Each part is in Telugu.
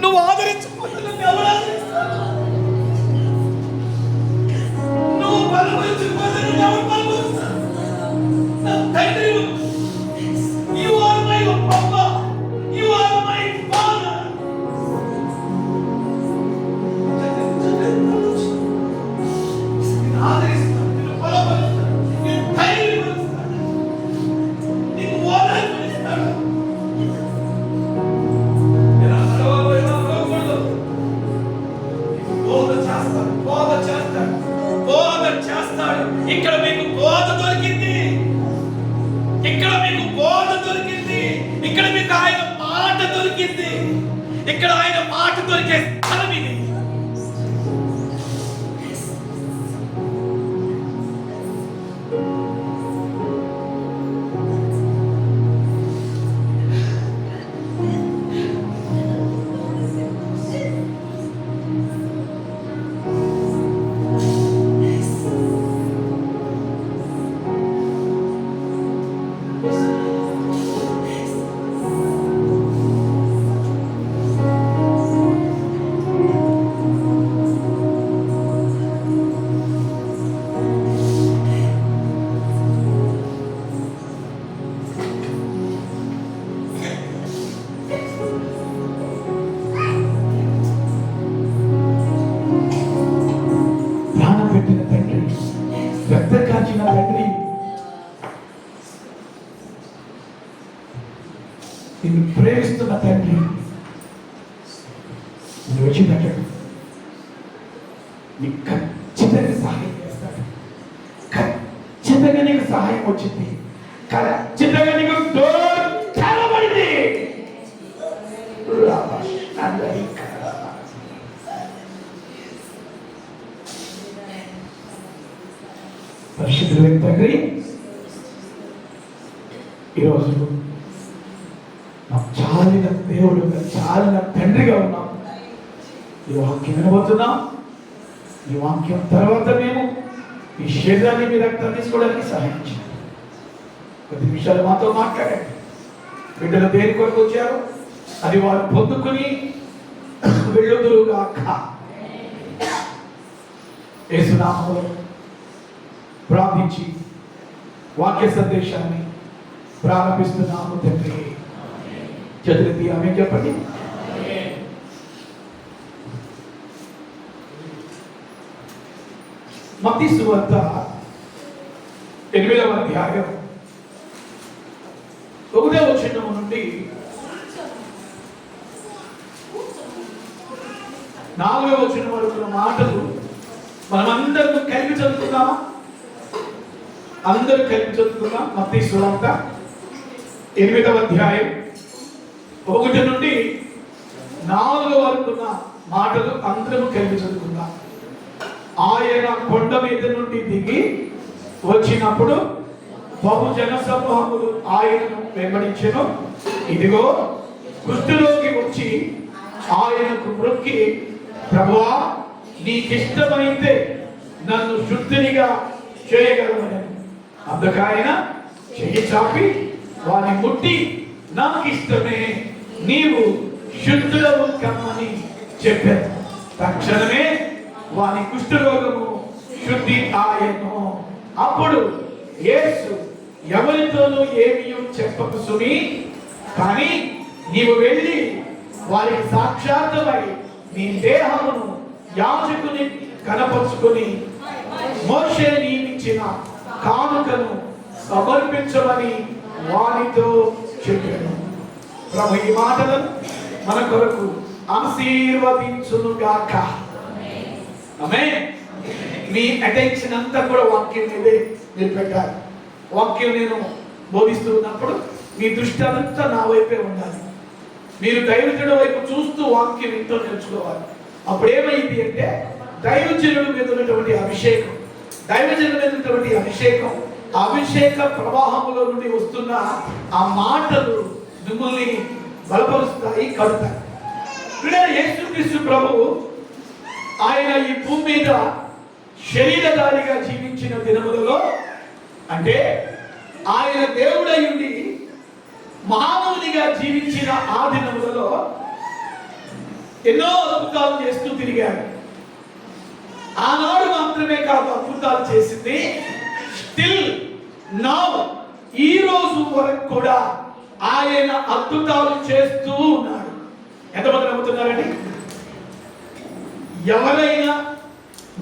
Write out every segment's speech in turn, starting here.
నువ్వు ఆదరించకపోతే నన్ను ఎవరు ఆదరిస్తారు? నువ్వు బలపరచకపోతే నన్ను ఎవరు బలపరుస్తారు? నా తండ్రి, you are my papa, you are my father. ఆదరిస్తాను, నేను బలపరుస్తాను, నేను ధైర్యపరుస్తాను, నీకు ఓదార్పునిస్తాను. ఇక్కడ మీకు బోధ దొరికింది, ఇక్కడ మీకు బోధ దొరికింది, ఇక్కడ మీకు ఆయన మాట దొరికింది, ఇక్కడ ఆయన మాట దొరికే స్థలం ఇది. నిన్ను ప్రేమిస్తున్న తండ్రి నువ్వు వచ్చినట్టు నీకు ఖచ్చితంగా సహాయం చేస్తాడు. ఖచ్చితంగా నీకు సహాయం వచ్చింది, ఖచ్చితంగా నీకు డోర్ తెరవబడింది. పరిశుద్ధులైన తండ్రి, ఈరోజు నాకు చాలిన దేవుడుగా, చాలిన తండ్రిగా ఉన్నాం. ఈ వాక్యం వినబోతున్నాం. ఈ వాక్యం తర్వాత మేము ఈ శరీరాన్ని మీ రక్తం తీసుకోవడానికి సహాయం చేయండి. కొద్ది నిమిషాలు మాతో మాట్లాడండి. బిడ్డలు దేని కొరకు వచ్చారు అది వారు పొందుకుని వెళ్ళుదురుగాక. యేసునామములో ప్రార్థించి వాక్య సందేశాన్ని ప్రారంభిస్తున్నాము తండ్రి. చతుర్థి ఆమె చెప్పండి. మత్తయి సువార్త 8వ అధ్యాయం 1వ వచనం నుండి 4వ వచనం వరకు మాటలు మనమందరం కలిపి చదువుకుందామా? అందరూ కలిపి చదువుకుందాం. మత్తయి సువార్త 8వ అధ్యాయం 1 నుండి 4 వరకు ఉన్న మాటలు అందరూ కలిపి చదువుకుందాం. ఆయన కొండ మీద నుండి దిగి వచ్చినప్పుడు బహుజన సమూహములు ఆయనను వెంబడించెను. ఇదిగో కుష్ఠరోగి వచ్చి ఆయనకు మొక్కి, ప్రభువా, నీకిష్టమైతే నన్ను శుద్ధినిగా చేయగలవని. అందుకైన చెయ్యి చాపి వాని ముట్టి, నాకిష్టమే, నీవు శుద్ధులవు కమ్మని చెప్పాను. తక్షణమే వాని కుష్ఠరోగము శుద్ధి ఆయను. అప్పుడు యేసు, ఎవరితోనూ ఏమీ చెప్పకు సుమి, కానీ నీవు వెళ్ళి వారికి సాక్షాత్తుమై నీ దేహమును యాజకుని కనపరుచుకొని మోషే నియమించిన కానుకను సమర్పించమని వారితో చెప్పాను. ప్రభు ఈ మాటలను మన కొరకు ఆశీర్వదించునుగాక. ఆమేన్. మీ అటెన్షన్ అంతా కూడా వాక్యం మీదే మీరు పెట్టాలి. వాక్యం నేను బోధిస్తూ ఉన్నప్పుడు మీ దృష్టి అంతా నా వైపే ఉండాలి. మీరు దైవజనుడి వైపు చూస్తూ వాక్యం ఎంతో నేర్చుకోవాలి. అప్పుడు ఏమైంది అంటే, దైవజనుడి మీద ఉన్నటువంటి అభిషేకం, దైవజనుడి మీద ఉన్నటువంటి అభిషేకం, అభిషేక ప్రవాహంలో నుండి వస్తున్న ఆ మాటలు మిమ్మల్ని బలపరుస్తాయి, కడుతాయి. యేసుక్రీస్తు ప్రభువు ఆయన ఈ భూమి మీద శరీరధారిగా జీవించిన దినములలో, అంటే ఆయన దేవుడై ఉండి మానవునిగా జీవించిన ఆ దినములలో ఎన్నో అద్భుతాలు చేస్తూ తిరిగాడు. ఆనాడు మాత్రమే కాదు అద్భుతాలు చేసింది, స్టిల్ నౌ ఈ రోజు వరకు కూడా ఆయన అద్భుతాలు చేస్తూ ఉన్నాడు. ఎంతమంది నమ్ముతున్నారండి? ఎవరైనా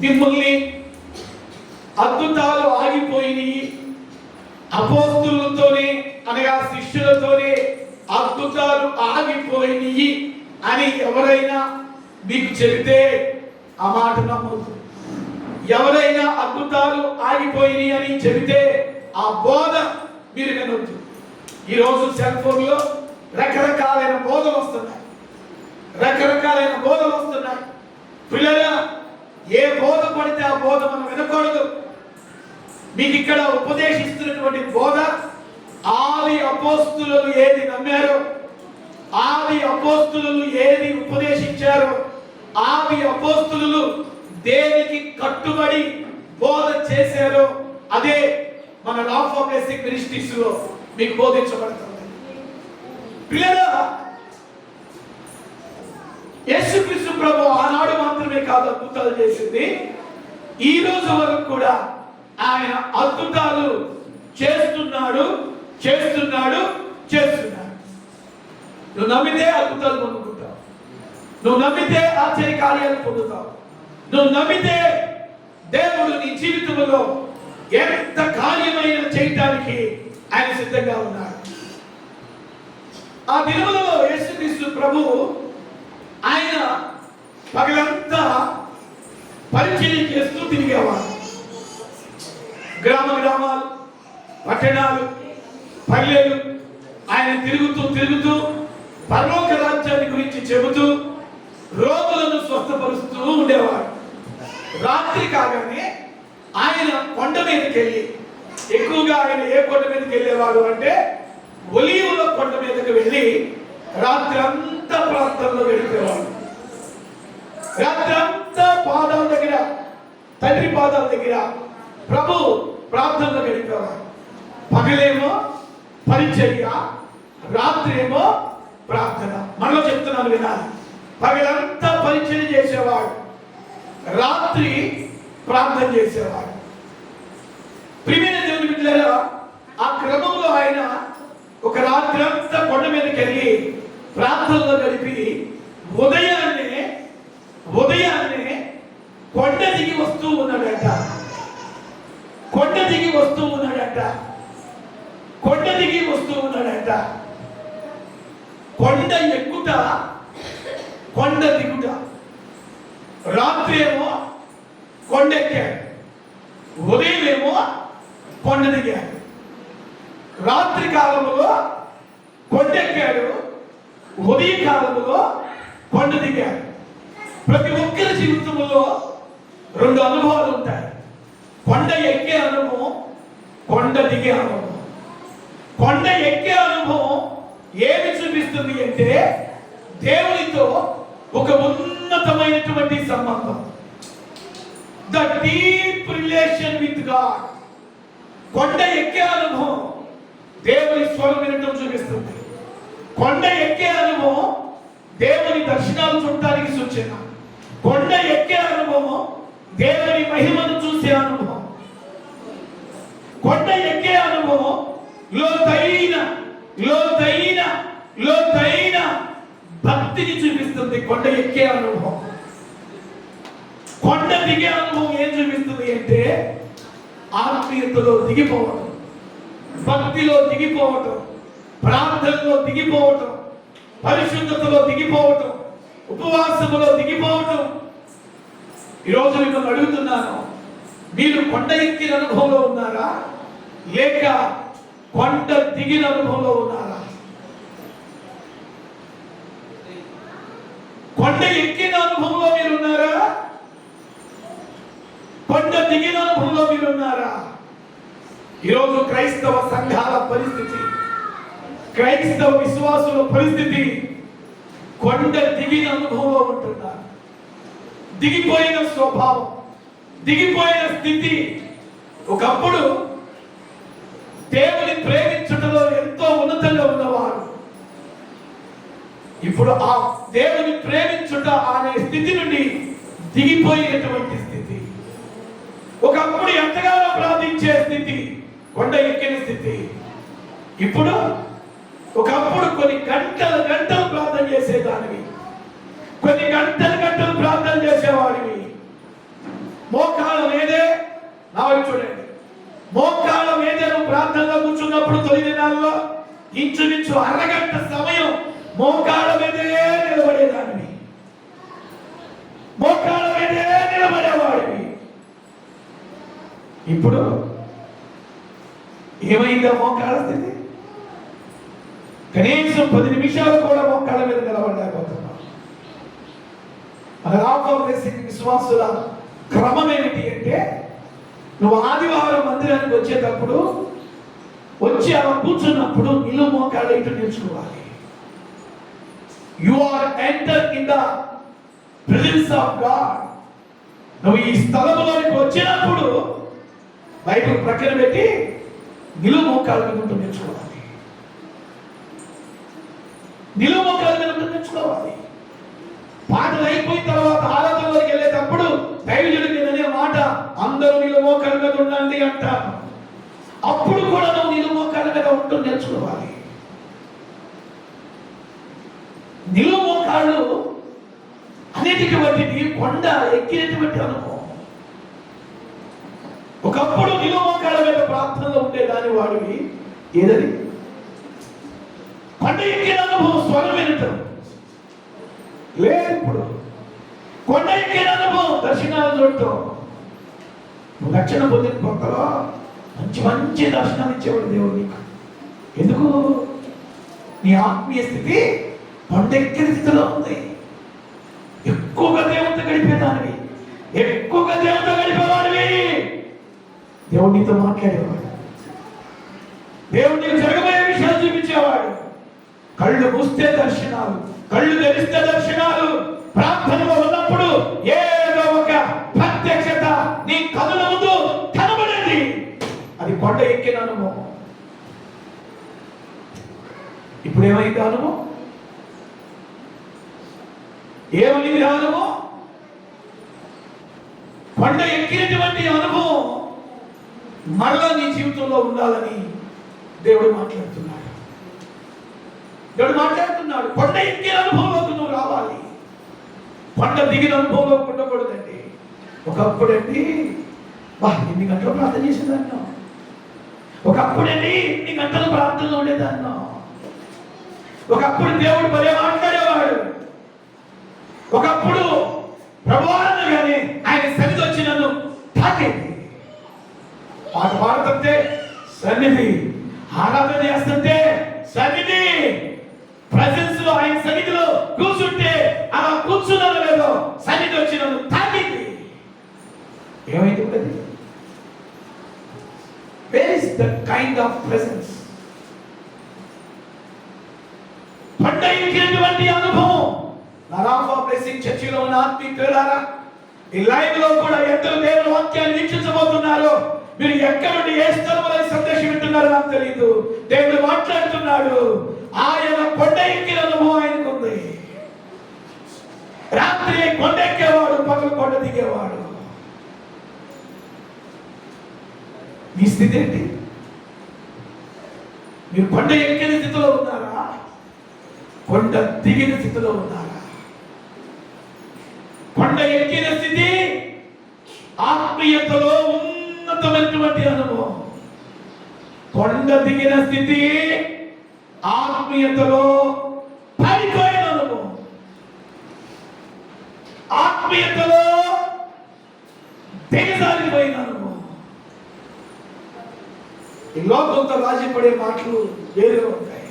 మిమ్మల్ని అద్భుతాలు ఆగిపోయినాయి, అపోస్తులతోనే అనగా శిష్యులతోనే అద్భుతాలు ఆగిపోయినాయి అని ఎవరైనా మీకు చెబితే ఆ మాట నమ్మొద్దు. ఎవరైనా అద్భుతాలు ఆగిపోయినాయి అని చెబితే ఆ బోధ మీరు వినొద్దు. ఈరోజు సెల్ ఫోన్లో రకరకాలైన బోధలు వస్తున్నాయి, రకరకాలైన బోధలు వస్తున్నాయి. పిల్లల ఏ బోధ పడితే ఆ బోధ మనం వినకూడదు. మీకు ఇక్కడ ఉపదేశిస్తున్నటువంటి బోధ ఆది అపోస్తులు ఏది నమ్మారో, ఆది అపోస్తులు ఏది ఉపదేశించారో, ఆది అపోస్తులు దేనికి కట్టుబడి బోధ చేశారో అదే మన లాఫ్ ఆఫ్ బేసిక్ మినిస్ట్రీస్ లో మీకు బోధించబడుతుంది. పిల్లరా, యేసుక్రీస్తు ప్రభు ఆనాడు మాత్రమే కాదు అద్భుతాలు చేసింది, ఈ రోజు వరకు కూడా ఆయన అద్భుతాలు చేస్తున్నాడు చేస్తున్నాడు చేస్తున్నాడు. నువ్వు నమ్మితే అద్భుతాలు పొందుకుంటావు, నువ్వు నమ్మితే ఆశ్చర్య కార్యాలు పొందుతావు, నువ్వు నమ్మితే దేవుడు నీ జీవితంలో ఎంత కార్యమైన చేయటానికి ఆయన సిద్ధంగా ఉన్నాడు. ఆ దినములలో యేసుక్రీస్తు ప్రభు ఆయన పగలంతా పరిచయం చేస్తూ తిరిగేవాడు. గ్రామాలు, పట్టణాలు, పల్లెలు ఆయన తిరుగుతూ పరలోక రాజ్యాన్ని గురించి చెబుతూ రోగులను స్వస్థపరుస్తూ ఉండేవాడు. రాత్రి కాగానే ఆయన కొండ మీదకి వెళ్ళి, ఎక్కువగా ఆయన ఏ కొండ మీదకి వెళ్ళేవాడు అంటే ఒలీవల కొండ మీదకి వెళ్ళి రాత్రి అంతా ప్రాంతంలో గడిపేవాడు. రాత్రి అంతా పాదాల దగ్గర, తండ్రి పాదాల దగ్గర ప్రభు ప్రార్థనలో గడిపేవాడు. పగలేమో పరిచర్య, రాత్రి ఏమో ప్రార్థన. మనలో చెప్తున్నాను వినాలి. పగలంతా పరిచర్య చేసేవాడు, రాత్రి ప్రార్థన చేసేవాడు. ప్రియమైన దేవుని బిడ్డలారా, ఆ క్రమంలో ఆయన ఒక రాత్రి అంతా కొండ మీదకి వెళ్ళి ప్రార్థనలో గడిపి ఉదయాన్నే కొండ దిగి వస్తూ ఉన్నాడట. కొండ దిగి వస్తూ ఉన్నాడట. కొండ ఎక్కుట, కొండ దిగుట. రాత్రి ఏమో కొండ ఎక్కాడు, ఉదయం ఏమో కొండ దిగాడు. రాత్రి కాలంలో కొండ ఎక్కాడు, ఉదయ కాలంలో కొండ దిగాడు. ప్రతి ఒక్కరి జీవితంలో రెండు అనుభవాలు ఉంటాయి. కొండ ఎక్కే అనుభవం, కొండ దిగే అనుభవం. కొండ ఎక్కే అనుభవం ఏమి చూపిస్తుంది అంటే దేవునితో ఒక ఉన్నతమైనటువంటి సంబంధం, the deep relation with God. కొండ ఎక్కే అనుభవం దేవుని స్వరం వినటం చూపిస్తుంది. కొండ ఎక్కే అనుభవం దేవుని దర్శనాలు చూడటానికి సూచన. కొండ ఎక్కే అనుభవం దేవుని మహిమను చూసే అనుభవం. కొండ ఎక్కే అనుభవం లోతైన భక్తిని చూపిస్తుంది. కొండ ఎక్కే అనుభవం. కొండ దిగే అనుభవం ఏం చూపిస్తుంది అంటే ఆత్మీయతలో దిగిపోవటం, భక్తిలో దిగిపోవటం, ప్రార్థనలో దిగిపోవటం, పరిశుద్ధతలో దిగిపోవటం, ఉపవాసములో దిగిపోవటం. ఈరోజు మిమ్మల్ని అడుగుతున్నాను, మీరు కొండ ఎక్కిన అనుభవంలో ఉన్నారా లేక కొండ దిగిన అనుభవంలో ఉన్నారా? కొండ ఎక్కిన అనుభవంలో మీరు ఉన్నారా? కొండ దిగిన అనుభవంలో మీరు ఉన్నారా? ఈరోజు క్రైస్తవ సంఘాల పరిస్థితి, క్రైస్తవ విశ్వాసుల పరిస్థితి కొండ దిగిన అనుభవంలో ఉంటున్నారు. దిగిపోయిన స్వభావం, దిగిపోయిన స్థితి. ఒకప్పుడు దేవుని ప్రేమించుటలో ఎంతో ఉన్నతంగా ఉన్నవారు ఇప్పుడు ఆ దేవుని ప్రేమించుట అనే స్థితి నుండి దిగిపోయేటువంటి స్థితి, ఒకప్పుడు ఎంతగానో ప్రార్థించే స్థితి, కొండ ఎక్కిన స్థితి. ఇప్పుడు ఒకప్పుడు కొన్ని గంటలు గంటలు ప్రార్థన చేసేదానివి, కొన్ని గంటలు గంటలు ప్రార్థన చేసేవాడివి. మోకాళ్ళ మీదే చూడండి, మోకాళ్ళ మీదే నువ్వు ప్రార్థనలో కూర్చున్నప్పుడు తొలి దినాల్లో ఇంచుమించు అరగంట సమయం మోకాళ్ళ మీదే నిలబడేదానివి, మోకాళ్ళ మీదే నిలబడేవాడివి. ఇప్పుడు ఏమైందా మోకాళ్ళ స్థితి? కనీసం 10 నిమిషాలు కూడా మోకాళ్ళ మీద నిలబడలేకపోతున్నాం. మన విశ్వాసుల క్రమం ఏమిటి అంటే, నువ్వు ఆదివారం మందిరానికి వచ్చేటప్పుడు వచ్చి అలా కూర్చున్నప్పుడు నిలువు మోకాళ్ళు ఇటు నేర్చుకోవాలి. You are enter in the presence of God. నువ్వు ఈ స్థలంలోనికి వచ్చినప్పుడు బైబిల్ ప్రక్కన పెట్టి నిలువు మోకాళ్ళ మీద ఉంటూ నేర్చుకోవాలి, నిలువు మోకాళ్ళ మీద ఉంటూ నేర్చుకోవాలి. పాటలు అయిపోయిన తర్వాత ఆరాధనలోకి వెళ్ళేటప్పుడు దైవజనుడు అనే మాట, అందరూ నిలువు మోకాళ్ళ మీద ఉండండి అంటారు. అప్పుడు కూడా నువ్వు నిలువు మోకాళ్ళ మీద ఉంటూ నేర్చుకోవాలి. నిలువు మోకాళ్ళు అన్నిటికీ వాటికి కొండ ఎక్కినటువంటి అనుభవం. ఒకప్పుడు నిలువు మోకాళ్ళ మీద ప్రార్థనలో ఉండేదాని వాడివి, ఏదని కొండ ఎక్కిన అనుభవం, స్వరం వినటం లేదు. ఇప్పుడు కొండ ఎక్కిన అనుభవం, దర్శనాలు చూడటం. నువ్వు రక్షణ పొందిన కొత్తలో మంచి మంచి దర్శనాలు ఇచ్చేవాడు దేవుడు నీకు. ఎందుకు? నీ ఆత్మీయ స్థితి కొండెక్కిన స్థితిలో ఉంది. ఎక్కువగా దేవుడితో గడిపేదానివి, ఎక్కువగా దేవుడితో గడిపేవాడివి. దేవుడు నీతో మాట్లాడేవాడు, దేవుడు నీకు జరగబోయే విషయాలు చూపించేవాడు. కళ్ళు మూస్తే దర్శనాలు, కళ్ళు తెరిస్తే దర్శనాలు. ప్రార్థనలో ఉన్నప్పుడు ఏదో ఒక ప్రత్యక్షత నీ కనుల ముందు కనబడేది. అది కొండ ఎక్కిన అనుభవం. ఇప్పుడు ఏమైంది అనుభవం? ఏమైంది అనుభవం? కొండ ఎక్కినటువంటి అనుభవం మరలా నీ జీవితంలో ఉండాలని దేవుడు మాట్లాడుతున్నాడు. దేవుడు మాట్లాడుతున్నాడు, కొండ ఎక్కిన అనుభవంలోకి నువ్వు రావాలి, కొండ దిగిన అనుభవంలో ఉండకూడదండి. ఒకప్పుడండి ఎన్ని గంటలు ప్రార్థన చేసేదాన్నో, ఒకప్పుడండి ఎన్ని గంటలు ప్రార్థనలో ఉండేదాన్నో. ఒకప్పుడు దేవుడు భలే మాట్లాడేవాడు. ఒకప్పుడు ప్రభువాన్ని కానీ ఆయన సన్నిధి వచ్చి నన్ను తాకేది. పాట పాడుతుంటే సన్నిధి, ఆరాధన చేస్తుంటే సన్నిధి, ప్రెజెన్స్ లో ఆయన సన్నిధిలో కూర్చుంటే అలా కూర్చున్నాను లేదో సన్నిధి వచ్చి నన్ను తాకింది. ఏమైంది? Where is the kind of presence? కొండ ఎక్కినటువంటి అనుభవం. నరాఫా బ్లెస్సింగ్ చర్చిలో ఉన్న ఆత్మీయులారా, ఈ లైవ్ లో కూడా ఎందరో దేవుని వాక్యాన్ని వీక్షించబోతున్నారు. మీరు ఎక్కడ నుండి ఏ స్థలంలో సందేశం వింటున్నారో నాకు తెలియదు. దేవుడు మాట్లాడుతున్నాడు. ఆయన కొండ ఎక్కిన అనుభవం ఆయనకు ఉంది. రాత్రి కొండ ఎక్కేవాడు, పగలు కొండ దిగేవాడు. మీ స్థితి ఏంటి? మీరు కొండ ఎక్కిన స్థితిలో ఉన్నారా? కొండ దిగిన స్థితిలో ఉన్నారా? కొండ ఎక్కిన స్థితి ఆత్మీయతలో ఉన్నతమైనటువంటి అనుభవం. కొండ దిగిన స్థితి ఆత్మీయతలో పడిపోయిన అనుభవం. ఆత్మీయతలో దిగజారిపోయిన అనుభవం. ఈ లోకంతో రాజీపడే మాటలు వేరుగా ఉంటాయి.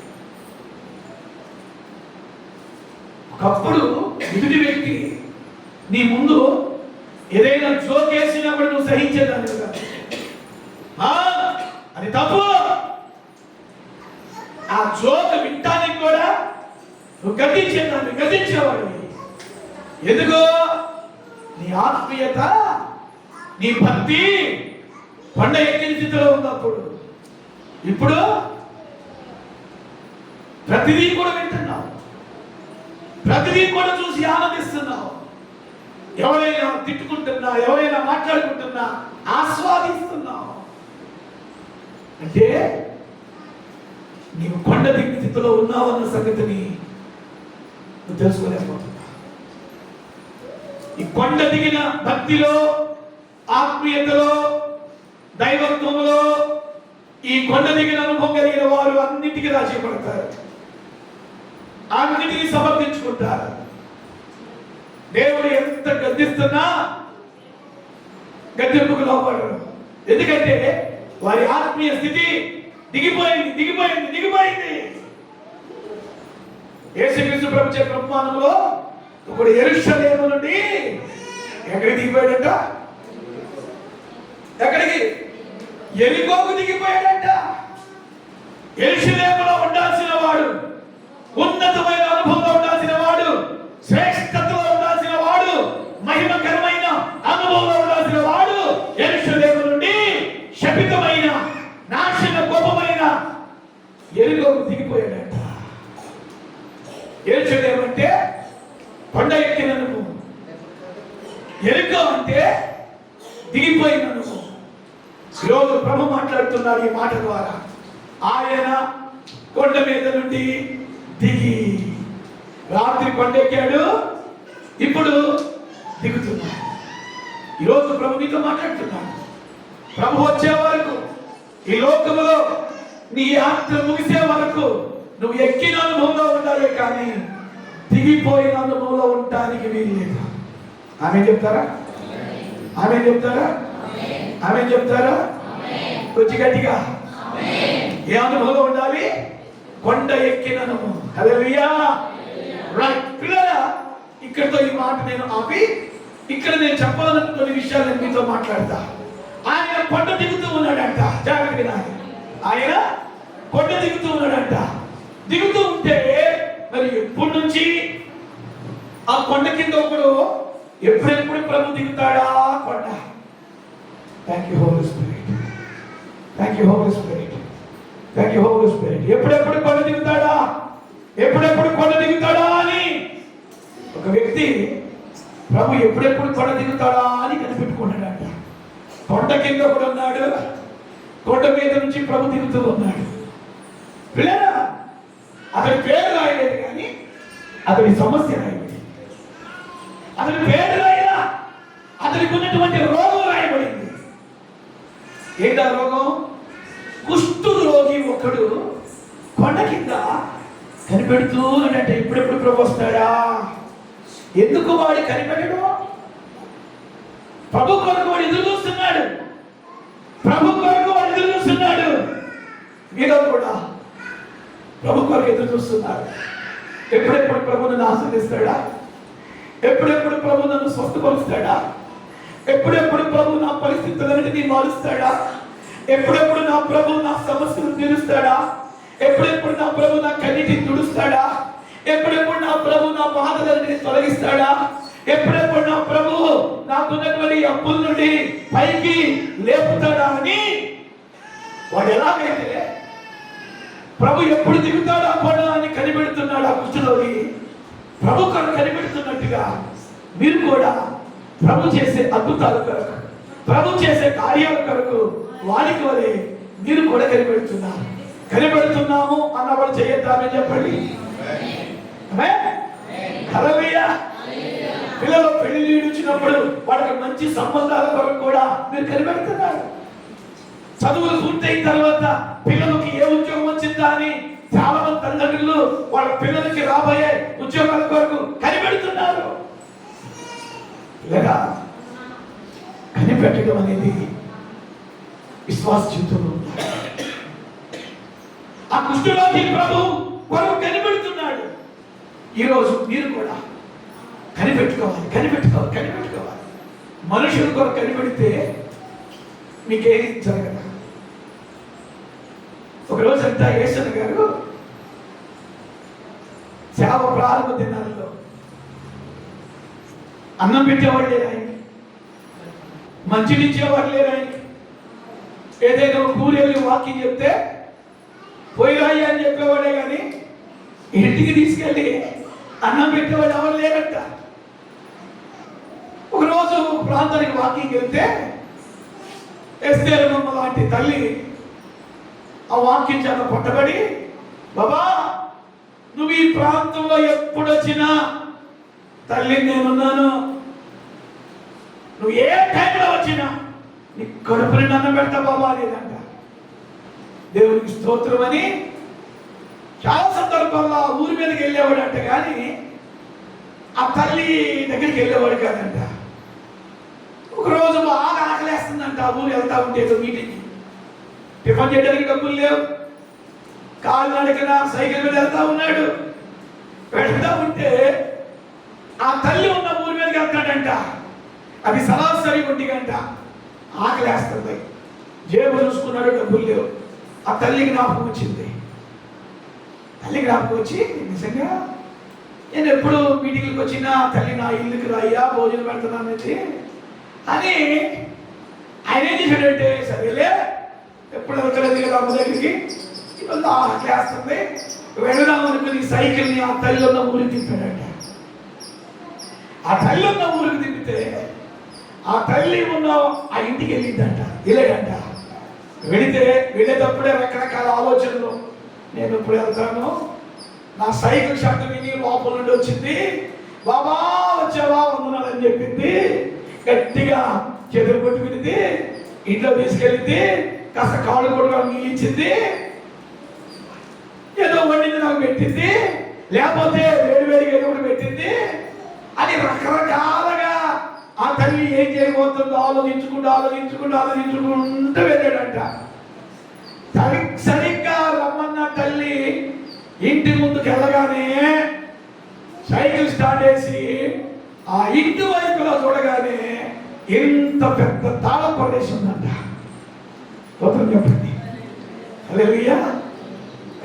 ఒకప్పుడు ఎదుటి వ్యక్తి నీ ముందు ఏదైనా జోక్ వేసినప్పుడు నువ్వు సహించేదాన్ని కదా, అది తప్పు. ఆ జోక్ వింటానికి కూడా నువ్వు గతించేవాడు. ఎందుకు? నీ ఆత్మీయత, నీ భక్తి కొండ ఎక్కిన స్థితిలో ఉన్నప్పుడు. ఇప్పుడు ప్రతిదీ కూడా వింటున్నావు. ప్రతిదీ కూడా చూసి ఆనందిస్తున్నావు. ఎవరైనా తిట్టుకుంటున్నా, ఎవరైనా మాట్లాడుకుంటున్నా ఆస్వాదిస్తున్నావు. అంటే నీవు కొండ దిగిన స్థితిలో ఉన్నావన్న సంగతిని నువ్వు తెలుసుకోలేకపోతున్నా. ఈ కొండ దిగిన భక్తిలో, ఆత్మీయతలో, దైవత్వంలో ఈ కొండ దిగిన అనుభవం కలిగిన వారు అన్నిటికీ రాజీపడతారు, అన్నిటికీ సమర్థించుకుంటారు. దేవుడు ఎంత గద్దిస్తున్నా గద్దెంపుకు లోపడరు. ఎందుకంటే వారి ఆత్మీయ స్థితి దిగిపోయింది. యేసుక్రీస్తు ప్రభు చెప్పిన ఉపమానంలో ఒకడు యెరూషలేము నుండి ఎక్కడికి దిగిపోయాడంట? ఎక్కడికి? యెరికోకు దిగిపోయాడంట. యెరూషలేములో ఉండాల్సిన వాడు, ఉన్నతమైన అనుభవంలో ఉండాల్సిన వాడు, శ్రేష్టతలో ఉండాల్సిన వాడు, మహిమకరమైన అనుభవంలో ఉండాల్సిన వాడు యెరూషలేము నుండి శపితమైన, నాశన కోపమైన యెరికోకు దిగిపోయాడంట. యెరూషలేము అంటే కొండ ఎక్కిన అనుభవం, యెరికో అంటే దిగిపోయిన అనుభవం. ఈరోజు ప్రభు మాట్లాడుతున్నారు ఈ మాట ద్వారా. ఆయన కొండ మీద నుండి దిగి రాత్రి కొండెక్కాడు, ఇప్పుడు దిగుతున్నాడు. ఈరోజు ప్రభు నీతో మాట్లాడుతున్నాడు. ప్రభు వచ్చే వరకు, ఈ లోకములో నీ యాత్ర ముగిసే వరకు నువ్వు ఎక్కిన అనుభవంలో ఉండాలి, కానీ దిగిపోయిన అనుభవంలో ఉండటానికి వీలు లేదు. ఆమె చెప్తారా? ఆమె చెప్తారా? ఆమె చెప్తారా? కొంచెం గట్టిగా. ఏ అనుభవంలో ఉండాలి? కొండ ఎక్కిన అనుభవం. హల్లెలూయా. రైట్ పిల్లరా, ఇక్కడితో ఈ మాట నేను ఆపి, ఇక్కడ నేను చెప్పాలనుకున్న విషయాలు నేను మీతో మాట్లాడతా. ఆయన కొండ దిగుతూ ఉన్నాడంట. జాగ్రత్త వినాలి. ఆయన కొండ దిగుతూ ఉన్నాడంట. దిగుతూ ఉంటే మరి ఎప్పటి నుంచి ఆ కొండ కింద ఒకడు ఎప్పుడెప్పుడు ప్రభు దిగుతాడా కొండ? Thank you Holy Spirit, thank you Holy Spirit, thank you Holy Spirit. ఎప్పుడెప్పుడు కొండ దిగుతాడా, ఎప్పుడెప్పుడు కొండ దిగుతాడా అని ఒక వ్యక్తి ప్రభు ఎప్పుడెప్పుడు కొండ దిగుతాడా అని కనిపెట్టుకున్నాడంట. కొండ కింద కూడా ఉన్నాడు, కొండ మీద నుంచి ప్రభు దిగుతూ ఉన్నాడు. పిల్లరా, అతని పేరు రాయలేదు, కానీ అతని సమస్య రాయబడింది. అతని పేరు రాయలా, అతనికి ఉన్నటువంటి రోగం రాయబడింది. ఏంటా రోగం? కుష్టు రోగి ఒకడు కొండ కింద కనిపెడుతూ ఉన్నట్టు ఎప్పుడెప్పుడు ప్రభు వస్తాడా? ఎందుకు వాడు కనిపెట్టడు? ప్రభు కొరకు వాడు ఎదురు చూస్తున్నాడు. ప్రభు కొరకు వాడు ఎదురు చూస్తున్నాడు. మీరు కూడా ప్రభు కొరకు ఎదురు చూస్తున్నారు. ఎప్పుడెప్పుడు ప్రభు నన్ను ఆశీర్వదిస్తాడా? ఎప్పుడెప్పుడు ప్రభు నన్ను స్వస్థపరుస్తాడా? ఎప్పుడెప్పుడు ప్రభు నా పరిస్థితులన్నిటినీ మారుస్తాడా? ఎప్పుడెప్పుడు నా ప్రభు నా సమస్యను తీరుస్తాడా? ఎప్పుడెప్పుడు నా ప్రభు నా కన్నిటిని తుడుస్తాడా? ఎప్పుడెప్పుడు నా ప్రభు నా బాధలన్నిటిని తొలగిస్తాడా? ఎప్పుడెప్పుడు నా ప్రభు నాకున్నటువంటి అప్పుల నుండి పైకి లేపుతాడా అని వాడు ఎలాగైతే ప్రభు ఎప్పుడు దిగుతాడా కూడా అని కనిపెడుతున్నాడు. ఆ కుష్ఠరోగి ప్రభు కొరకు కనిపెడుతున్నట్టుగా మీరు కూడా ప్రభు చేసే అద్భుతాల కొరకు, ప్రభు చేసే కార్యాల కొరకు వారికి వలె మీరు కూడా కనిపెడుతున్నారు. కనిపెడుతున్నాము అన్నవాడు చేయొద్దామని చెప్పండి. హల్లెలూయా. పిల్లలు పెళ్లి వచ్చినప్పుడు వాళ్ళకి మంచి సంబంధాల కొరకు కూడా మీరు కనిపెడుతున్నారు. చదువులు పూర్తయిన తర్వాత పిల్లలకి ఏ ఉద్యోగం వచ్చిందా అని చాలా మంది తల్లిదండ్రులు వాళ్ళ పిల్లలకి రాబోయే ఉద్యోగాల కొరకు కనిపెడుతున్నారు. లేదా కనిపెట్టడం అనేది విశ్వాస జీవితంలో ఆ కుష్ఠరోగి ప్రభు కొరకు కనిపెడుతున్నాడు. ఈరోజు మీరు కూడా కనిపెట్టుకోవాలి. మనుషుల కొరకు కనిపెడితే మీకేం జరగదు. ఒకరోజు అంతా యేసన్న గారు సేవ ప్రారంభ దినాల్లో అన్నం పెట్టేవాడు లేరు ఆయన, మంచినిచ్చేవాడు లేరు ఆయన. ఏదైనా కూరేళ్ళు వాకింగ్ చెప్తే పోయిరాయి అని చెప్పేవాడే కానీ ఇంటికి తీసుకెళ్ళి అన్నం పెట్టేవాడు ఎవరు లేరంట. ఒకరోజు ప్రాంతానికి వాకింగ్ వెళ్తే ఎస్తేరమ్మ లాంటి తల్లి ఆ వాక్యం చేత పట్టబడి, బాబా నువ్వు ఈ ప్రాంతంలో ఎప్పుడు వచ్చినా తల్లి నేనున్నాను, నువ్వు ఏ టైంలో వచ్చినా నీ కడుపు నిండా అన్నం పెడతా బాబా అనేదంట. దేవునికి స్తోత్రం అని చాలా సందర్భాల్లో ఊరి మీదకి వెళ్ళేవాడు అంట, కానీ ఆ తల్లి దగ్గరికి వెళ్ళేవాడు కాదంట. ఒకరోజు బాగా ఆకలేస్తుందంట. ఆ ఊరు వెళ్తా ఉంటే ఏదో మీటింగ్కి, టిఫిన్ చేయడానికి డబ్బులు లేవు, కాలు నడకన సైకిల్ మీద వెళ్తా ఉన్నాడు. వెళ్తా ఉంటే ఆ తల్లి ఉన్న ఊరి మీదకి వెళ్తాడంట. అది సరాసరి 1 గంట. ఆకలేస్తుంది, జేబు చూసుకున్నాడు, డబ్బులు లేవు. ఆ తల్లికి జ్ఞాపకం వచ్చింది. తల్లి జ్ఞాపకం వచ్చి, నిజంగా నేను ఎప్పుడు మీటింగ్కి వచ్చినా తల్లి నా ఇల్లుకి రాయ్యా భోజనం పెడుతున్నానని అని ఆయన ఏం చేశాడంటే, సరేలే ఎప్పుడు వెళ్తలేదు కదా అమ్మ దగ్గరికి, ఈరోజు ఆకలేస్తుంది వెళదామనుకుని సైకిల్ని ఆ తల్లి ఉన్న ఊరికి తిప్పాడంట. ఆ తల్లి ఉన్న ఊరికి తిప్పితే ఆ తల్లి ఉన్న ఆ ఇంటికి వెళ్ళిందంట. వెళ్ళాడంట. వెళ్ళేటప్పుడే రకరకాల ఆలోచనలు, నేను ఇప్పుడు వెళ్తాను, నా సైకిల్ శబ్దం విని లోపల నుండి వచ్చింది, బాబా వచ్చావా వందనాలని చెప్పింది, గట్టిగా చేతులు కొట్టుకునింది, ఇంట్లో తీసుకెళ్ళింది, కాస్త కాళ్ళు కూడా నీళ్ళిచ్చింది, ఏదో వండింది నాకు పెట్టింది, లేకపోతే వేడివేడిగా ఏదో పెట్టింది అని రకరకాలుగా ఆ తల్లి ఏం చేయబోతుందో ఆలోచించుకుంటూ వెళ్ళాడంట. సరిగ్గా రమ్మన్న తల్లి ఇంటి ముందుకు వెళ్ళగానే సైకిల్ స్టార్ట్ చేసి ఆ ఇంటి వైపులో చూడగానే ఎంత పెద్ద తాళం పడేసి ఉందంట. స్తోత్రం చెప్పండి. హల్లెలూయా.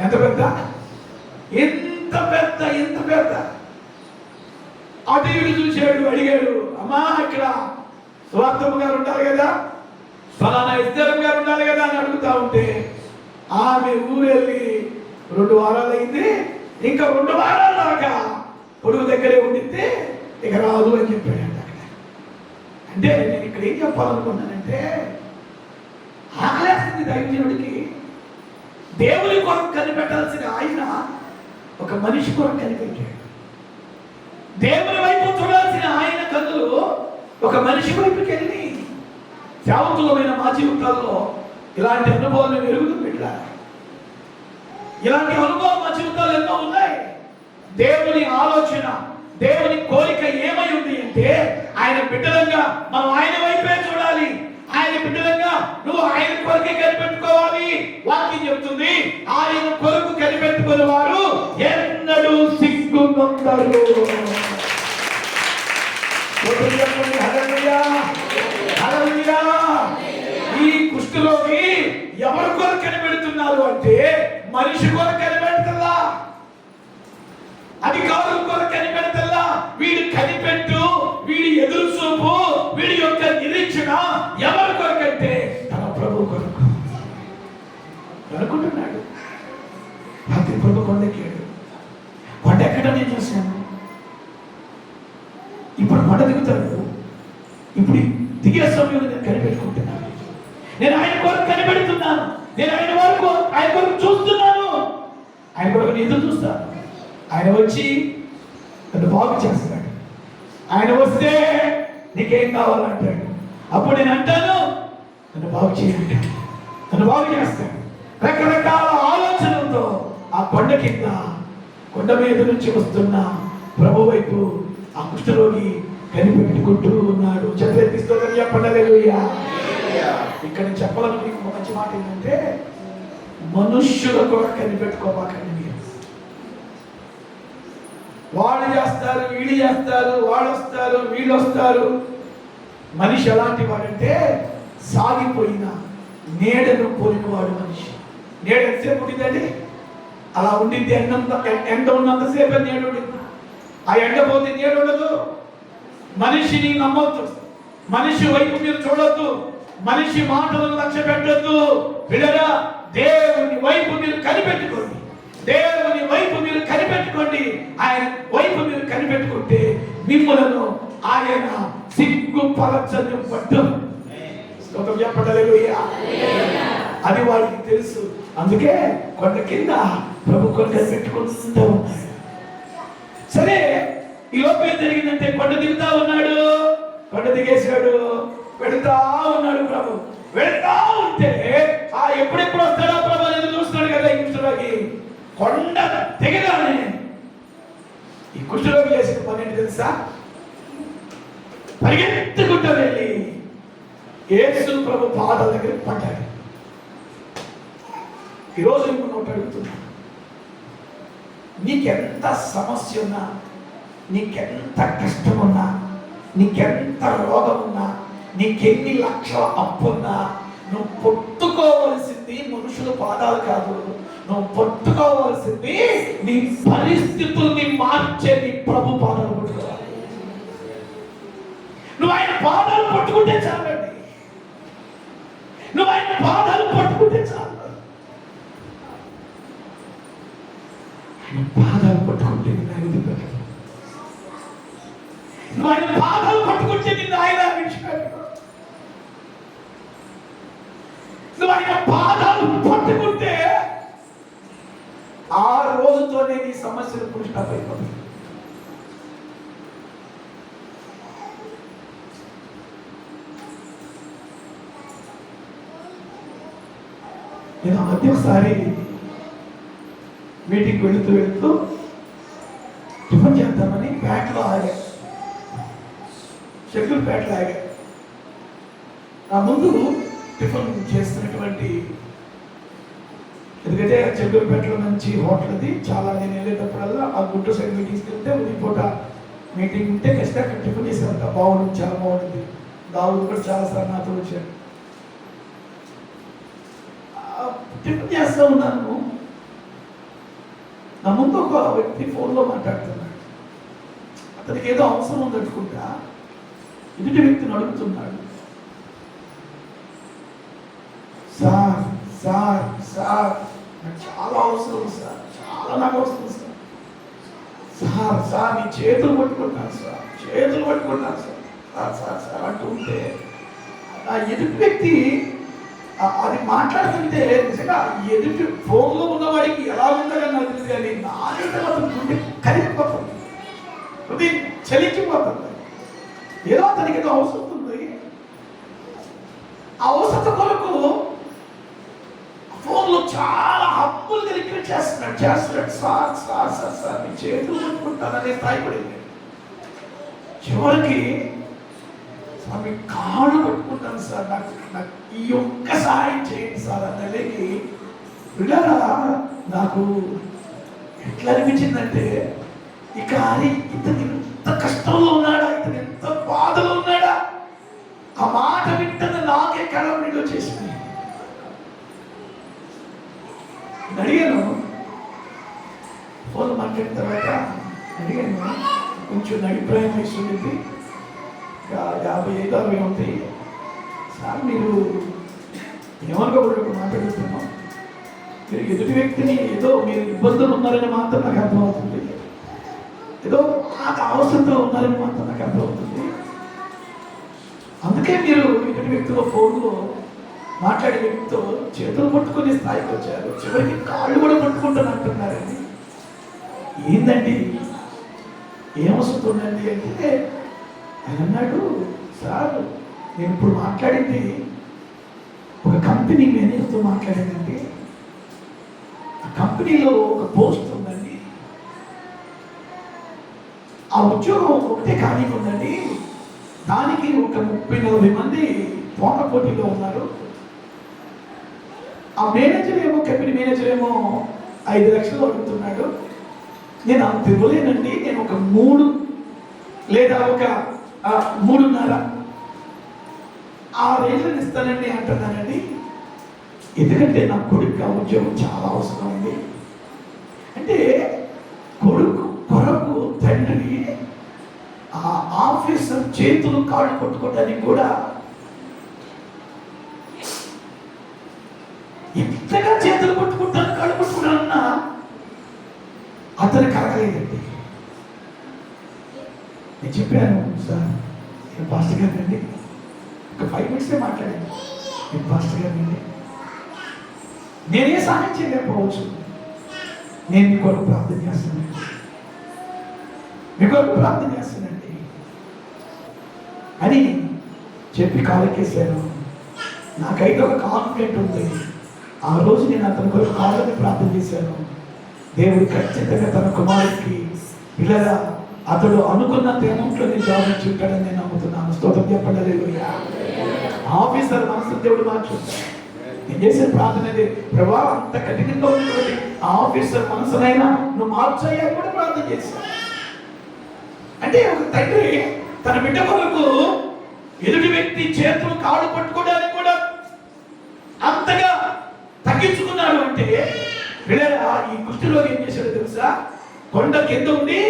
ఎంత పెద్ద అటు ఇటు చూసాడు, అడిగాడు, అమ్మా ఇక్కడ సువార్తమ్మ గారు ఉంటారు కదా, ఫలానా ఇద్దరం గారు ఉండాలి కదా అని అడుగుతా ఉంటే ఆమె ఊరెళ్ళి 2 వారాలు అయింది, ఇంకా 2 వారాల దాకా పొడుగు దగ్గరే ఉండితే ఇక రాదు అని చెప్పాడు. అంటే నేను ఇక్కడ ఏం చెప్పాలనుకున్నానంటే, ఆకలేస్తుంది దైవజనుడికి. దేవుని కొరకు కనిపెట్టాల్సిన ఆయన ఒక మనిషి కొరకు కనిపెట్టాడు. దేవుని వైపు చూడాల్సిన ఆయన కన్నులు ఒక మనిషి వైపుకి వెళ్ళి, సేవకులమైన మా జీవితాల్లో ఇలాంటి అనుభవాలు ఎరుగుతుంది. ఇలాంటి అనుభవం మా జీవితాలు ఎన్నో ఉన్నాయి. దేవుని ఆలోచన, దేవుని కోరిక ఏమై ఉంది అంటే, ఆయన బిడ్డలంగా మనం ఆయన వైపే చూడాలి. ఆయన బిడ్డలంగా నువ్వు ఆయన కొరకే కనిపెట్టుకోవాలి. వాక్యం చెప్తుంది, ఆయన కొరకు కనిపెట్టుకునే వారు ఎన్నడూ సిగ్గునొందరు. ఈ కుష్ఠరోగి ఎవరి కొరకు కనిపెడుతున్నారు అంటే, మనిషి కొరకు కనిపెడతల్లా, అధికారుల కొరకు కనిపెడతల్లా. వీడి కనిపెట్టు, వీడి ఎదురు చూపు, వీడి యొక్క నిరీక్షణ ఎవరి కొరకంటే తన ప్రభు కొరకు అనుకుంటున్నాడు. రాత్రి ప్రభు కొండెక్కాడు. కొండ ఎక్కడ నేను చూశాను. ఇప్పుడు కొండ దిగుతాడు. ఇప్పుడు దిగే సమయంలో నేను కనిపెట్టుకుంటున్నాను. నేను ఆయన కొరకు కనిపెడుతున్నాను. నేను ఆయన కొరకు చూస్తున్నాను. ఆయన కొరకు నేను ఎదురు చూస్తాను. ఆయన వచ్చి నన్ను బాగు చేస్తాడు. ఆయన వస్తే నీకేం కావాలంటాడు. అప్పుడు నేను అంటాను, నన్ను బాగు చేయండి, నన్ను బాగు చేస్తాడు. రకరకాల ఆలోచనలతో ఆ కొండ కింద, కొండ మీద నుంచి వస్తున్న ప్రభు వైపు ఆ కుష్ఠరోగి కనిపెట్టుకుంటూ ఉన్నాడు. చదివిస్తోందని చెప్పండి. హల్లెలూయా. ఇక్కడ చెప్పాలని మీకు మంచి మాట ఏంటంటే, మనుష్యుల కూడా కనిపెట్టుకోవాలండి. మీరు వాళ్ళు చేస్తారు, వీళ్ళు చేస్తారు, వాళ్ళు వస్తారు, వీళ్ళు వస్తారు. మనిషి ఎలాంటి వాడంటే, సాగిపోయిన నీడను పోలినవాడు మనిషి. నీడ ఎంతసేపు ఉండిందండి? అలా ఉండింది. ఎండ ఉన్నంతసేపు నీడ ఉండింది. ఆ ఎండ పోతే నీడ ఉండదు. మనిషిని నమ్మొద్దు, మనిషి వైపు మీరు చూడొద్దు, మనిషి మాటలను లక్ష్య పెట్టొద్దు. బిడ్డరా, దేవుని వైపు మీరు కనిపెట్టుకోండి. దేవుని వైపు మీరు కనిపెట్టుకోండి. ఆయన వైపు మీరు కనిపెట్టుకుంటే మిమ్మలను ఆయన సిగ్గుపరచనివ్వడు. స్తోత్రం చెప్పండి హల్లెలూయా. అది వాడికి తెలుసు. అందుకే కొండ కింద ప్రభు కొండ కనిపెట్టుకుంటూ ఉన్నాడు. సరే, ఈ లోపు ఏం జరిగిందంటే కొండ దిగుతా ఉన్నాడు, కొండ దిగేశాడు, వెళుతా ఉన్నాడు ప్రభు. వెళుతా ఉంటే ఎప్పుడెప్పుడు వస్తాడో ప్రభు అనేది చూస్తున్నాడు కదా ఈ కుష్ఠరోగి. కొండ దిగగానే ఈ కుష్ఠరోగి చేసిన పని ఏంటి తెలుసా? పరిగెత్తుకుంటూ వెళ్ళి యేసు ప్రభు పాదాల దగ్గర పడ్డాడు. ఈరోజు నేను ఒకటి అడుగుతున్నా, నీకెంత సమస్య ఉన్నా, నీకెంత కష్టం ఉన్నా, నీకెంత రోగం ఉన్నా, నీకెన్ని లక్షల అప్పున్నా, నువ్వు పట్టుకోవలసింది మనుషుల పాదాలు కాదు. నువ్వు పట్టుకోవలసింది నీ పరిస్థితుల్ని మార్చే నీ ప్రభు పాదాలు పట్టుకోవాలి. నువ్వు ఆయన పాదాలు పట్టుకుంటే చాలండి. నువ్వు ఆయన పాదాలు పట్టుకుంటే చాలు. ఆయన పాదాలు పట్టుకుంటే నిన్ను ఆయన వదిలిపెట్టడు. నువ్వు ఆయన పాదాలు పట్టుకుంటే నిన్ను ఆయన విడిచిపెట్టడు. నువ్వు ఆయన పాదాలు పట్టుకుంటే ఆ రోజుతోనే నీ సమస్యలు పుష్టాప్ అయిపోతాయి. నేను ఆ మధ్య ఒకసారి మీటింగ్ వెళుతూ టిఫిన్ చేద్దామని పేటలో ఆగా, షెడ్యూల్ పేటలో ఆగా. నా ముందు టిఫిన్ చేస్తున్నటువంటి, ఎందుకంటే చెడ్డూరుపేటలో మంచి హోటల్ అది, చాలా నేను వెళ్ళేటప్పుడల్లా ఆ గుంటూరు సైడ్ మీటింగ్స్కి వెళ్తే ఉదయపూట మీటింగ్ ఉంటే ఖచ్చితంగా అక్కడ టిఫిన్ చేసేదంట. బాగుంది, చాలా బాగుంటుంది. దావుడు కూడా చాలాసార్లు నాతో వచ్చాడు. టిఫిన్ చేస్తూ ఉన్నాను, నా ముందు ఒక వ్యక్తి ఫోన్లో మాట్లాడుతున్నాడు. అతనికి ఏదో అవసరం ఉందనుకుంటా, ఎదుటి వ్యక్తిని అడుగుతున్నాడు, సార్ సార్ సార్ నాకు చాలా అవసరం సార్, చాలా నాకు అవసరం సార్, సార్ సార్ నీ చేతులు పట్టుకుంటాను సార్, చేతులు పట్టుకుంటాను సార్, సార్ సార్ సార్ అంటూ ఉంటే ఆ ఎదుటి వ్యక్తి అది మాట్లాడుతుంటే నిజంగా ఎదుటి ఫోన్లో ఉన్నవాడికి ఎలా ఉందని నాకు తెలియదు, కానీ నాకైతే మాత్రం గుండె కరిగిపోతుంది, హృదయం చలించిపోతుంది. ఏదో అతనికి ఏదో అవసరం ఉంది. ఆ అవసరం కొరకు ఫోన్లో చాలా హక్కులుగా రిక్వెస్ట్ చేస్తున్నాడు సార్ సార్ సార్ సార్ మీ చేతులు పట్టుకుంటాననే స్థాయి పడింది. చివరికి స్వామి కాళ్ళు పట్టుకుంటాను సార్, నాకు నాకు ఈ ఒక్క సహాయం చేయండి సార్ అన్నలేకి విడారా. నాకు ఎట్లా అనిపించిందంటే, ఇక ఇతను ఎంత కష్టంలో ఉన్నాడా, ఇతను ఎంత బాధలో ఉన్నాడా, ఆ మాట వింటనే నాకే కళ చేసింది. అడిగాను, ఫోన్ మాట్లాడిన తర్వాత అడిగాను, కొంచెం అభిప్రాయం వేసుకుంది, 55-60 ఉంటాయి సార్, మీరు ఏమనుకోకూడదు మాట్లాడుతున్నాం, మీరు ఎదుటి వ్యక్తిని ఏదో మీరు ఇబ్బందులు ఉన్నారని మాత్రం నాకు అర్థమవుతుంది, ఏదో నాకు అవసరంతో ఉన్నారని మాత్రం నాకు అర్థమవుతుంది. అందుకే మీరు ఎదుటి వ్యక్తిలో ఫోన్లో మాట్లాడే వ్యక్తితో చేతులు పట్టుకునే స్థాయికి వచ్చారు, చివరికి కాళ్ళు కూడా పట్టుకుంటాను అంటున్నారండి. ఏందండి, ఏమొస్తుందండి అంటే ఆయన అన్నాడు, సార్ నేను ఇప్పుడు మాట్లాడింది ఒక కంపెనీ మేనేజర్తో మాట్లాడానండి. ఆ కంపెనీలో ఒక పోస్ట్ ఉందండి, ఆ ఉద్యోగం ఒకటే ఖాళీగా ఉందండి, దానికి ఒక 30-40 మంది పోట పోటీలో ఉన్నారు. ఆ మేనేజర్ ఏమో, కంపెనీ మేనేజర్ ఏమో 5 లక్షలు అడుగుతున్నాడు. నేను అంత ఇవ్వలేనండి, నేను ఒక 3 లేదా ఒక 3.5 ఆ రేట్లను ఇస్తానండి అంటున్నానండి. ఎందుకంటే నా కొడుకు ఆ ఉద్యోగం చాలా అవసరం ఉంది అంటే, కొడుకు కొరకు తండ్రి ఆ ఆఫీసర్ చేతులు కాళ్ళు కొట్టుకోవడానికి కూడా ఇంతగా చేతులు కొట్టుకుంటాను, కాళ్ళు కొట్టుకుంటానన్నా అతను కలగలేదండి. నేను చెప్పాను, సార్ నేను పాస్టర్ గారు అండి, ఒక 5 minutes మాట్లాడాను. నేను పాస్టర్ గారు అండి, నేనే సహాయం చేయలేకపోవచ్చు, నేను మీ కొరకు ప్రార్థన చేస్తానండి, మీ కొరకు ప్రార్థన చేస్తానండి అని చెప్పి కాలకేశాను. నాకైతే ఒక కాన్ఫిడెంట్ ఉంది. ఆ రోజు నేను అతని కొరకు కాళ్ళని ప్రార్థన చేశాను. దేవుడు ఖచ్చితంగా తన కుమారుడికి పిల్లల అతడు అనుకున్నంత అమౌంట్లో నేను జాబ్ ఇచ్చి ఉంటాడని నేను నమ్ముతున్నాను. స్తోత్రం చెప్పండి. హల్లెలూయా. ఆఫీసర్ మనసు దేవుడు మార్చుంటాడు. నేను చేసే ప్రార్థన అనేది, ప్రభా అంత కఠినంగా ఉన్నటువంటి ఆ ఆఫీసర్ మనసునైనా నువ్వు మార్చయ్యా కూడా ప్రార్థన చేశాను. అంటే ఒక తండ్రి తన బిడ్డ కొరకు ఎదుటి వ్యక్తి చేతులు కాళ్ళు పట్టుకోవడానికి కూడా అంతగా తగ్గించుకున్నాడు అంటే, ఈ కుష్టిలో ఏం చేశాడో తెలుసా? కొండ కింద ఉండి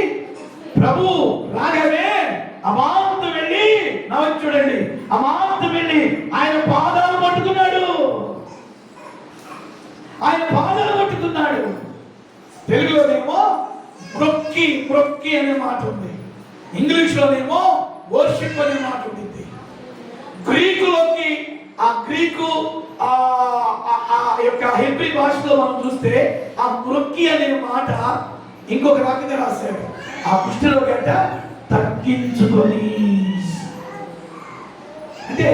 ప్రభు రాగానే అమాంతు వెళ్ళి, నవ్వు చూడండి, అమాంతు వెళ్ళి ఆయన పాదాలు పట్టుకున్నాడు. ఆయన పాదాలు పట్టుకున్నాడు. తెలుగులోనేమో మొక్కి మొక్కి అనే మాట ఉంది, ఇంగ్లీష్లోనేమో వర్షిప్ అనే మాట ఉంటుంది. గ్రీకులోకి ఆ గ్రీకు యొక్క హెబ్రీ భాషలో మనం చూస్తే ఆ మొక్కి అనే మాట ఇంకొక రకంగా రాశాడు. ఆ పుష్టిలో గంట తగ్గించుకొని, అంటే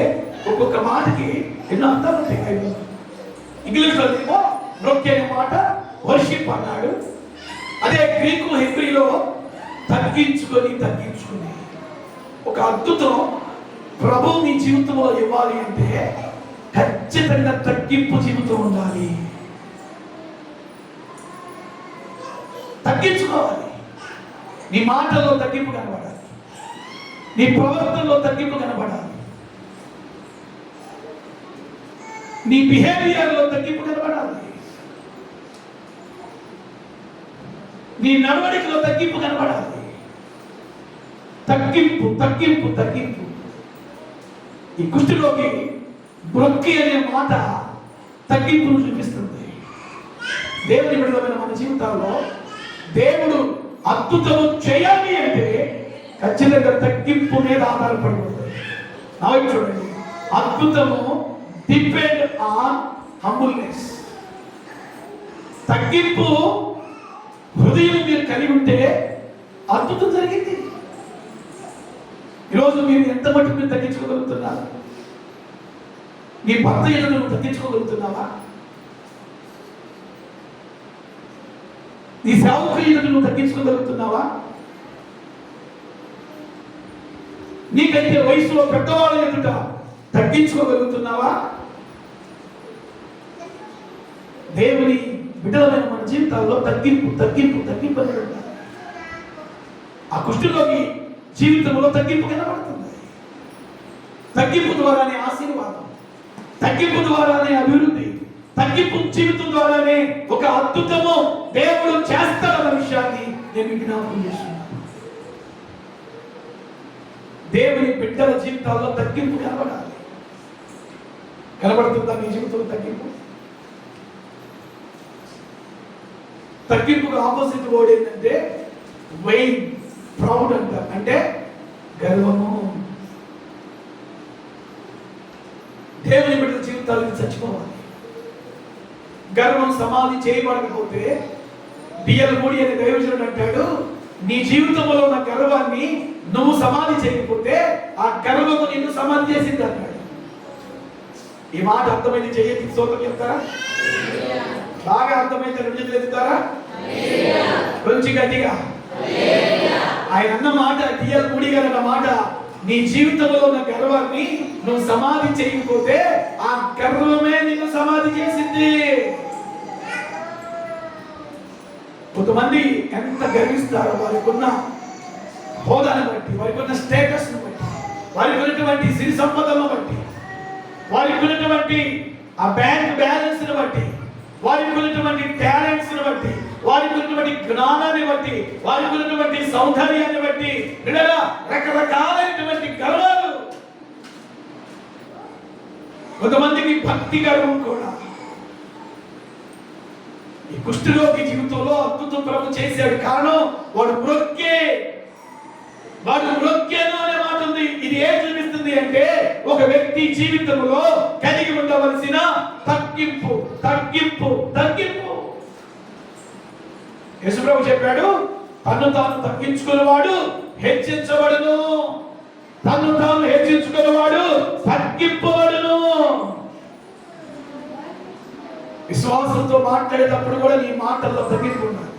ఒక్కొక్క మాటకి ఎన్నో అర్థాలు ఉంటాయి. ఇంగ్లీష్లో ఏమో మొక్కి అనే మాట వర్షిప్ అన్నాడు. అదే గ్రీకు హెబ్రీలో తగ్గించుకొని తగ్గించుకొని. ఒక అద్భుతం ప్రభు నీ జీవితంలో ఇవ్వాలి అంటే ఖచ్చితంగా తగ్గింపు జీవితం ఉండాలి. తగ్గించుకోవాలి. నీ మాటల్లో తగ్గింపు కనబడాలి, నీ ప్రవర్తనలో తగ్గింపు కనబడాలి, నీ బిహేవియర్లో తగ్గింపు కనబడాలి, నీ నడవడికలో తగ్గింపు కనబడాలి. తగ్గింపు తగ్గింపు తగ్గింపు. ఈ కుష్టిలోకి బ్రొక్కి అనే మాట తగ్గింపును చూపిస్తుంది. దేవుని బిడ్డలమైన మన జీవితాల్లో దేవుడు అద్భుతము చేయాలి అంటే ఖచ్చితంగా తగ్గింపు మీద ఆధారపడి ఉంటుంది. నవ్వు చూడండి, అద్భుతము డిపెండ్ ఆన్ హంబుల్నెస్. తగ్గింపు హృదయం మీరు కలిగి ఉంటే అద్భుతం జరిగింది. ఈరోజు మీరు ఎంత మటుకు మీరు తగ్గించుకోగలుగుతున్నారు? నీ భర్త ఎదురు నువ్వు తగ్గించుకోగలుగుతున్నావా? నీ సేవకుల ఎదురు నువ్వు తగ్గించుకోగలుగుతున్నావా? నీకైతే వయసులో పెద్దవాళ్ళ ఎదుట తగ్గించుకోగలుగుతున్నావా? దేవుని బిడ్డలమైన మన జీవితాల్లో తగ్గింపు తగ్గింపు తగ్గింపు అనేది ఉండాలి. ఆ కుష్టిలోకి జీవితంలో తగ్గింపు కనబడుతుంది. తగ్గింపు ద్వారానే ఆశీర్వాదం, తగ్గింపు ద్వారానే అభివృద్ధి, తగ్గింపు జీవితం ద్వారానే ఒక అద్భుతము దేవుడు చేస్తాడన్న విషయాన్ని నేను జ్ఞాపకం చేస్తున్నాను. దేవుని బిడ్డల జీవితాల్లో తగ్గింపు కనబడాలి. కనబడుతుందా మీ జీవితంలో తగ్గింపు? తగ్గింపుకు ఆపోజిట్ వర్డ్ ఏంటంటే వెయిన్, ప్రౌడ్ అంటారు, అంటే గర్వము. దేవుని బిడ్డల జీవితాలను చచ్చిపోవాలి. గర్వం సమాధి చేయబడకపోతే, బియ్యలు మూడి అనే దైవజనుడు అంటాడు, నీ జీవితంలో ఉన్న గర్వాన్ని నువ్వు సమాధి చేయకపోతే ఆ గర్వము నిన్ను సమాధి చేసింది అంటాడు. ఈ మాట అర్థమైంది చేయొచ్చు, స్తోత్రం చెప్తారా? బాగా అర్థమైతే 2 చేతులు ఎత్తుతారా? కొంచెం గట్టిగా. ఆయన అన్న మాట, బియ్యలు మూడి గారు అన్న మాట, నీ జీవితంలో ఉన్న గర్వాన్ని నువ్వు సమాధి చేయకపోతే ఆ గర్వమే నిన్ను సమాధి చేసింది. కొంతమంది ఎంత గర్విస్తారో వారికి ఉన్న హోదాను బట్టి, వారికి ఉన్న స్టేటస్ ను బట్టి, వారికి ఉన్నటువంటి సిరి సంపదలను బట్టి, వారికి ఉన్నటువంటి ఆ బ్యాంక్ బ్యాలెన్స్ ను బట్టి, వారికి ఉన్నటువంటి టాలెంట్స్ ను బట్టి, వారికి ఉన్నటువంటి జ్ఞానాన్ని బట్టి, వారికి ఉన్నటువంటి సౌందర్యాన్ని బట్టి రకరకాలైనటువంటి గర్వాలు. కొంతమందికి భక్తి గర్వం కూడా. ఈ కుష్ఠరోగి జీవితంలో అద్భుతం ముందు ప్రభు చేశాడు. కారణం వాడు మ్రొక్కేను అనే మాట ఉంది. ఇది ఏం చూపిస్తుంది అంటే ఒక వ్యక్తి జీవితంలో కలిగి ఉండవలసిన తగ్గింపు. యేసు ప్రభు చెప్పాడు, తన్ను తాను తగ్గించుకునేవాడు హెచ్చించబడును, తన్ను తాను హెచ్చించుకునేవాడు తగ్గింపబడును. విశ్వాసంతో మాట్లాడేటప్పుడు కూడా నీ మాటల్లో తగ్గింపు ఉండాలి.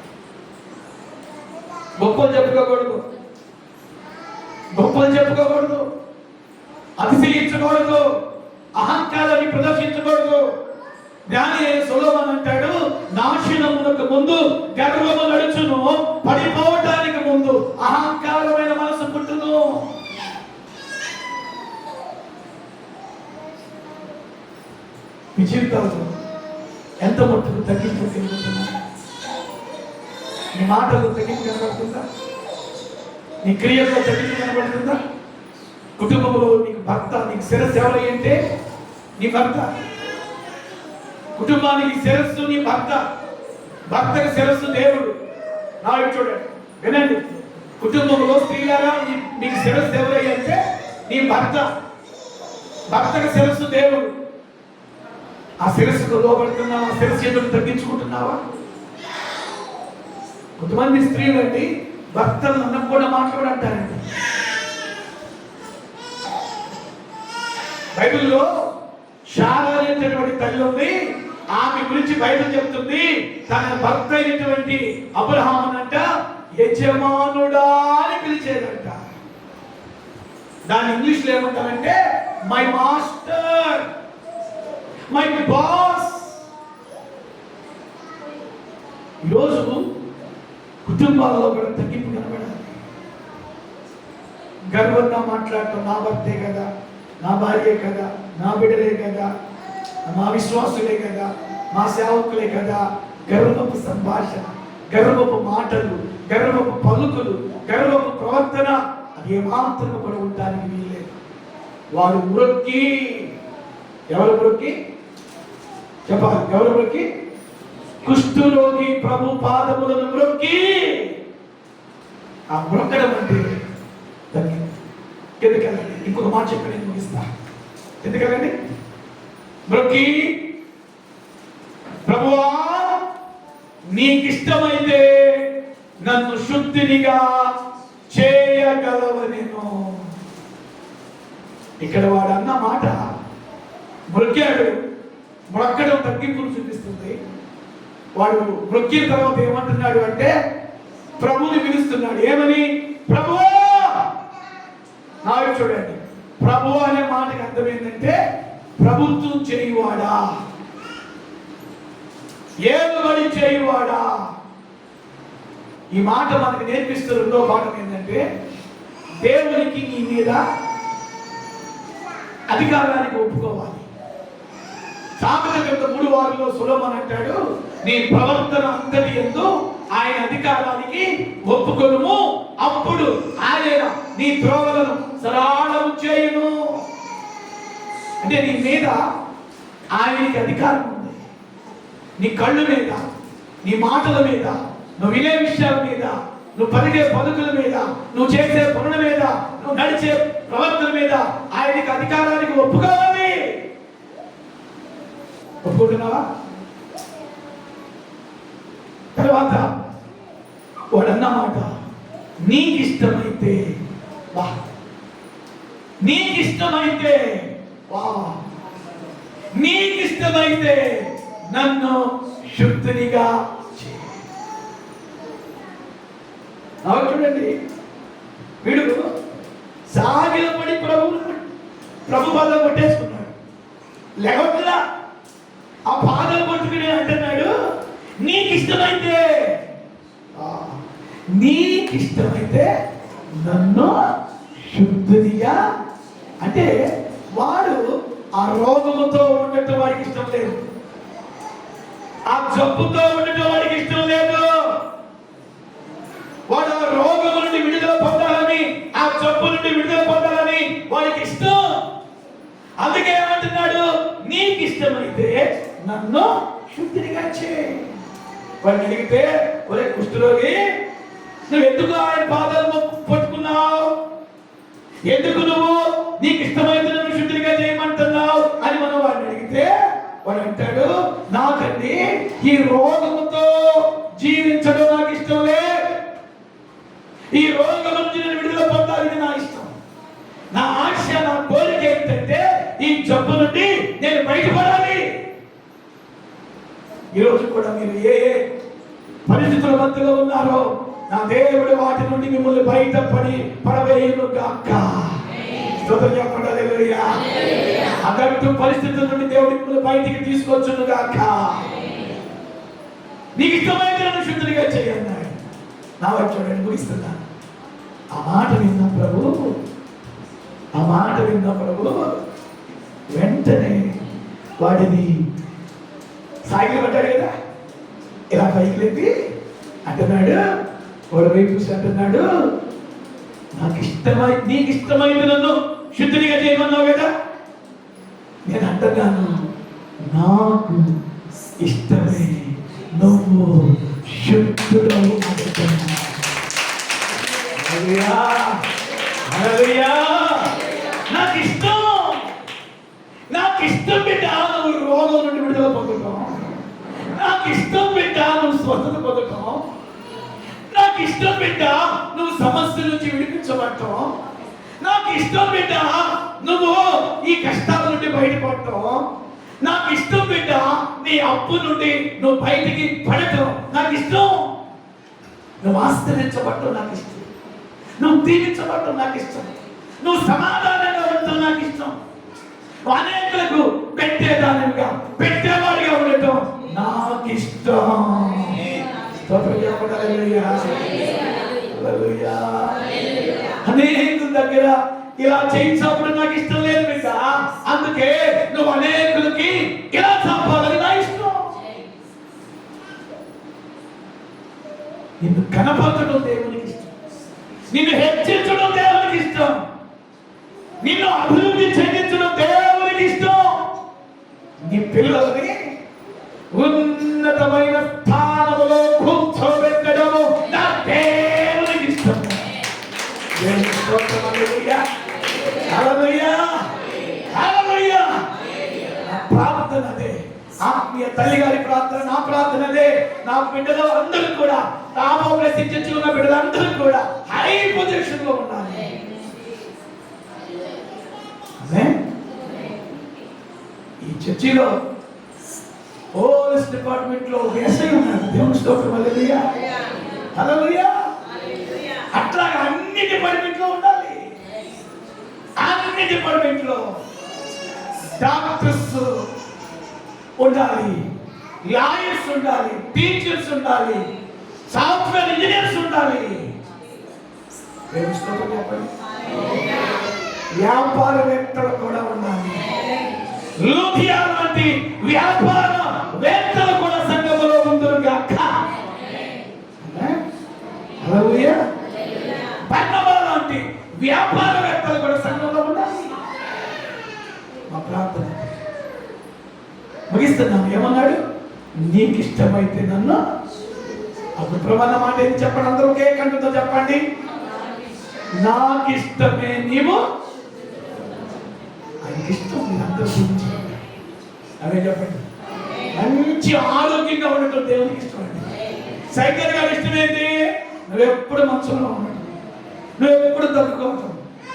గొప్పలు చెప్పుకోకూడదు, అతిశయించకూడదు, అహంకారాన్ని ప్రదర్శించకూడదు. జ్ఞాని అయిన సొలొమోను అంటాడు, నాశనమునకు ముందు గర్వము నడుచును, పడిపోవటానికి ముందు అహంకారమైన మనసు పుట్టును. మీ జీవితాలు ఎంత మట్టుకు తగ్గింపు కలుగుతున్నా? నీ మాటల్లో తగ్గింపు కనబడుతుందా? నీ క్రియల్లో తగ్గింపు కనబడుతుందా? కుటుంబంలో నీకు భర్త, నీకు శిరస్సు ఎవరంటే నీ భర్త. కుటుంబానికి శిరస్సు నీ భర్త, భర్తకి శిరస్సు దేవుడు. నాడు చూడండి, వినండి, కుటుంబంలో స్త్రీలారా నీకు శిరస్సు ఎవరంటే నీ భర్త, భర్తకి శిరస్సు దేవుడు. ఆ శిరస్సుకు లోబడుతున్నావా? ఆ శిరస్సు ఎందుకు తగ్గించుకుంటున్నావా? కొంతమంది స్త్రీలు అండి భర్తలు అన్నకు కూడా మాట్లాడంటారండి. బైబిల్లో శారా అనేటువంటి తల్లి ఉంది. ఆమె గురించి బైబిల్ చెప్తుంది, తన భర్త అయినటువంటి అబ్రహామునంట యజమానుడా అని పిలిచేదంట. దాని ఇంగ్లీష్లో ఏమంటారంటే మై మాస్టర్, మై బాస్. ఈరోజు కుటుంబాల్లో కూడా తగ్గింపు కనబడాలి. గర్వంగా మాట్లాడటం, నా భర్తే కదా, నా భార్యే కదా, నా బిడ్డలే కదా, మా విశ్వాసులే కదా, మా సేవకులే కదా. గర్వపు సంభాషణ, గర్వపు మాటలు, గర్వపు పలుకులు, గర్వపు ప్రవర్తన అది ఏమాత్రం కూడా ఉండడానికి వీల్లేదు. వాడు మ్రొక్కి, ఎవరు మ్రొక్కి చెప్పాలి? ఎవరు మ్రొక్కి? కుష్ఠరోగి ప్రభు పాదములను మ్రొక్కి. ఆ మ్రొక్కడం అంటే ఎందుకండి? ఇంకొక మాట చెప్పి నేను ముగిస్తా. ఎందుకండి? మ్రొక్కి, ప్రభువా నీకిష్టమైతే నన్ను శుద్ధినిగా చేయగలవనేను. ఇక్కడ వాడు అన్న మాట మ్రొక్కాడు. మ్రొక్కడం తగ్గింపును చూపిస్తుంది. వాడు మ్రొక్కిన తర్వాత ఏమంటున్నాడు అంటే ప్రభుని పిలుస్తున్నాడు. ఏమని? ప్రభువా. నాకు చూడండి, ప్రభు అనే మాటకి అర్థం ఏంటంటే ప్రభుత్వం చేయువాడా, ఏలుబడి చేయువాడా. ఈ మాట మనకు నేర్పిస్తున్న రెండో పాఠం ఏంటంటే దేవునికి నీ మీద అధికారానికి ఒప్పుకోవాలి. సామెతల గ్రంథం 3:6 సొలొమోను అంటాడు, నీ ప్రవర్తన అంతటి యందు ఆయన అధికారానికి ఒప్పుకొనుము, అప్పుడు ఆయన నీ త్రోవలను సరళము చేయును. అంటే నీ మీద ఆయనకి అధికారం ఉంది. నీ కళ్ళు మీద, నీ మాటల మీద, నువ్వు వినే విషయాల మీద, నువ్వు పలికే పలుకుల మీద, నువ్వు చేసే పనుల మీద, నువ్వు నడిచే ప్రవర్తన మీద ఆయనకి అధికారానికి ఒప్పుకోవాలి. ఒప్పుకుంటున్నావా? తర్వాత వాడన్న మాట నీకిష్టమైతే, వా, నీకిష్టమైతే, వా, నీకిష్టమైతే నన్ను శుద్ధినిగా చేయి. చూడండి, వీడు సాగిలపడి ప్రభు పాదం కొట్టేసుకున్నాడు. లేవట్లా, ఆ పాదం కొట్టుకుని అంటున్నాడు నీకిష్టమైతే, నీకిష్టమైతే నన్ను శుద్ధినిగా. అంటే వాడు ఆ రోగముతో ఉండటం వాడికి ఇష్టం లేదు, ఆ జబ్బుతో ఉండటం వాడికి ఇష్టం లేదు. వాడు ఆ రోగం నుండి విడుదల పొందాలని, ఆ జబ్బు నుండి విడుదల పొందాలని వాడికి ఇష్టం. అందుకే ఏమంటున్నాడు, నీకు ఇష్టమైతే నన్ను శుద్ధినిగా చేయి. వాడిని అడిగితే, ఒరే కుష్ఠరోగి, నువ్వు ఎందుకు ఆయన పాదాలు పట్టుకున్నావు? ఎందుకు నువ్వు నీకు ఇష్టమైతే నన్ను శుద్ధిగా చేయమంటున్నావు అని మనం వాడిని అడిగితే వాడు అంటాడు, నాకండి ఈ రోగముతో జీవించడం నాకు ఇష్టం లేదు. ఈ రోగం నుంచి నేను విడుదల పొందాలని నా ఇష్టం. నా ఆశ, నా కోరిక ఏంటంటే ఈ జబ్బు నుండి నేను బయటపడాలి. ఈరోజు కూడా మీరు ఏ పరిస్థితుల మధ్యలో ఉన్నారో నా దేవుడు వాటి నుండి మిమ్మల్ని పడవేయును గాక. స్తోత్రం చెప్పండి. హల్లెలూయా. అగట్టు పరిస్థితుల నుండి దేవుడు మిమ్మల్ని బయటికి తీసుకొచ్చును గాక. నీకు ఇష్టమైతే నన్ను శుద్ధిగా చేయన్నాడు. నా వాడు చూడండి, ముగిస్తున్నాను. ఆ మాట విన్న ప్రభు వెంటనే వాడిని సాగిలి పడ్డాడు కదా, ఇలా పైకి లేపి అంటున్నాడు, వాడు వైపు చూసి అంటున్నాడు, నీకు ఇష్టమైతే నన్ను శుద్ధిగా చేయమన్నావు కదా. నేను అంటున్నాను, నాకు ఇష్టమే, నువ్వు శుద్ధుడవు అంటున్నా. నాకు ఇష్టం బిడ్డ నువ్వు రోగం నుండి విడుదల పొందుతాం. నాకు ఇష్టం బిడ్డ నువ్వు స్వస్థత పొందుతాం. నాకు ఇష్టం బిడ్డ నువ్వు సమస్య నుంచి విడిపించబడతాం. నాకు ఇష్టం బిడ్డ నువ్వు ఈ కష్టాల నుండి బయటపడతాం. నాకు ఇష్టం బిడ్డ నీ అప్పు నుండి నువ్వు బయటికి పడటం నాకు ఇష్టం. నువ్వు ఆశ్రయించబడటం నాకు ఇష్టం. నువ్వు దీవించబడటం నాకు ఇష్టం. నువ్వు సమాధానంగా ఉండటం నాకు ఇష్టం. అనేకులకు పెట్టేదానిగా పెట్టేవాడిగా ఉండటం నాకు ఇష్టం. అనేకుల దగ్గర ఇలా చేయించినప్పుడు నాకు ఇష్టం లేదు బిడ్డ. అందుకే నువ్వు అనేకులకి ఇలా చంపాలని నా ఇష్టం. నిన్ను కనపరచడం దేవునికి ఇష్టం. నిన్ను హెచ్చించడం దేవునికి ఇష్టం. నిన్ను అభివృద్ధి చెందించడం దేవునికి ఇష్టం. నీ పిల్లల్ని ఉన్నతమైన స్థానంలో కూర్చోబెట్టడము నా దేవునికి ఇష్టం. ప్రార్థన అదే. ఆత్మీయ తల్లి గారి ప్రార్థన, నా ప్రార్థన అదే. నా బిడ్డలు అందరూ కూడా, తాపంలో శిక్షించుకున్న బిడ్డలందరూ కూడా హై పొజిషన్ లో ఉండాలి. ఈ చర్చిలో పోలీస్ డిపార్ట్మెంట్ లో ఎస్ఐ ఉన్నారు. దేవుని స్తోత్రం. హల్లెలూయా. హల్లెలూయా. అట్లా అన్ని డిపార్ట్మెంట్ లో ఉండాలి. అన్ని డిపార్ట్మెంట్ లో డాక్టర్స్ ఉండాలి, లాయర్స్ ఉండాలి, టీచర్స్ ఉండాలి, సాఫ్ట్వేర్ ఇంజనీర్స్ ఉండాలి. వ్యాపారవేత్తలు కూడా ఉండాలి. లూథియా లాంటి వ్యాపారవేత్తలు కూడా సంఘములో ఉందరు గాక. హల్లెలూయా. బర్నబా లాంటి వ్యాపారవేత్తలు కూడా సంఘంలో ఉండాలి. మా ప్రార్థన ముగిస్తున్నాను. ఏమన్నాడు? నీకు ఇష్టమైతే నన్ను. అప్పుడు ప్రమాణ మాట ఏం చెప్పండి, అందరూ ఒకే కంఠంతో చెప్పండి, నాకు ఇష్టమే నీవు. ఆయనకి ఇష్టం మీరందరూ చూపించండి. అవే చెప్పండి. మంచి ఆరోగ్యంగా ఉండటం దేవునికి ఇష్టం అండి. సైకిల్ గారి ఇష్టం ఏంటి? నువ్వెప్పుడు మంచంలో ఉండటం, నువ్వెప్పుడు తగ్గుకోవటం,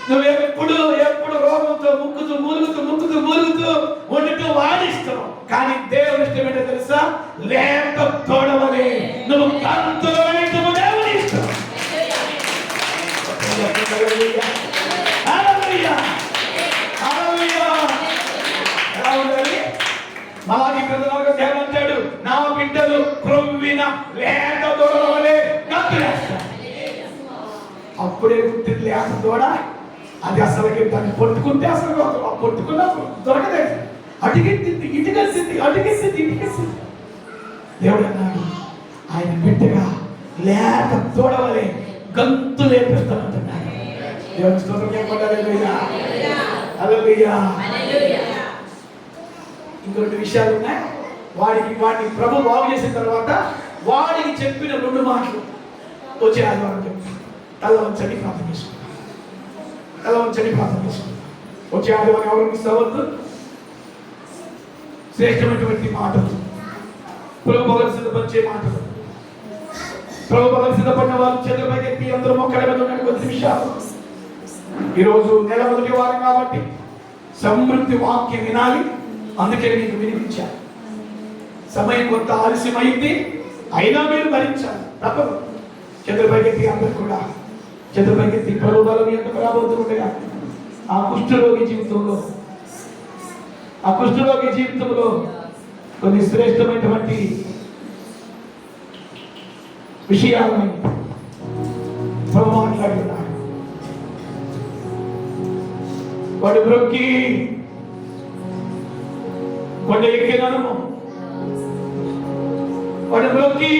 నువ్వెప్పుడు రోగంతో ముక్కుతూ ఉండటం వాడి ఇష్టం. కానీ దేవుని ఇష్టం ఏంటో తెలుసా? లేక తోడవలే నువ్వు కంతులు వేయటము దేవుని ఇష్టం. మాది పిల్లలకు దేవంటాడు, నా బిడ్డలు క్రొవ్విన లేక తోడవలే గంతులేస్తారు. అప్పుడే పుట్టింది లేక తోడ. అది అసలుకి దాన్ని పట్టుకుంటే అసలు పట్టుకున్నా దొరకలేదు. అటుకెత్తింది ఇటుకెత్తింది, అటుకెత్తింది ఇటుకెత్తింది. దేవుడు అన్నాడు, ఆయన బిడ్డగా లేక తోడవలే గంతు లేపిస్తానంటున్నాడు. దేవుని స్తోత్రం చెప్పండి. హల్లెలూయా. హల్లెలూయా. ఇంకొన్ని విషయాలు ఉన్నాయి. వాడిని ప్రభు బాగు చేసిన తర్వాత వాడికి చెప్పిన 2 మాటలు వచ్చే ఆదివారం చెప్పు. తల వంచండి ప్రార్థన చేసుకుంటాం. తల వంచండి ప్రార్థన చేసుకుంటాం. వచ్చే ఆదివారం ఎవరు మిస్ అవ్వద్దు. శ్రేష్టమైనటువంటి మాటలు, ప్రభు భగవత్ సిద్ధపరిచే మాటలు. ప్రభు భగవత్ సిద్ధపడిన వాళ్ళు చేతులపైకి ఎత్తి అందరూ మొక్కల మీద ఉన్న కొద్ది నిమిషాలు. ఈరోజు నెల మొదటి వారం కాబట్టి సమృద్ధి వాక్యం వినాలి. అందుకే మీకు వినిపించాలి. సమయం కొంత ఆలస్యమైంది, అయినా మీరు భరించాలి, తప్పదు. చేతులపైకి అందరూ కూడా చేతులపైకి ప్రభు బలం ఎందుకు రాబోతుండగా ఆ కుష్ఠరోగి జీవితంలో కొన్ని శ్రేష్టమైనటువంటి విషయాలను ప్రభు మాట్లాడుతున్నాడు. వాడు బ్రొక్కి కొండ ఎక్కినాను, వాడు బ్రొక్కి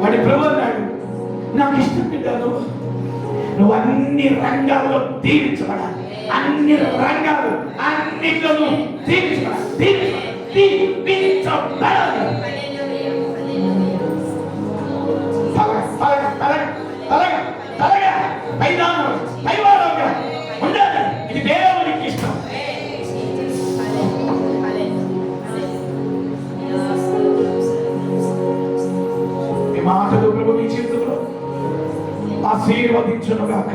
వాడి ప్రభు అన్నాడు, నాకు ఇష్టం పెట్టాను, నువ్వు అన్ని రంగాల్లో దీవించబడాలి, అన్ని రంగాలు అన్నిట్లోనూ దీవించబడాలి. ఉండాలి. ఇది దేవునికి ఇష్టం. ఈ మాటలు ప్రభు మీ జీవితంలో ఆశీర్వదించును గాక.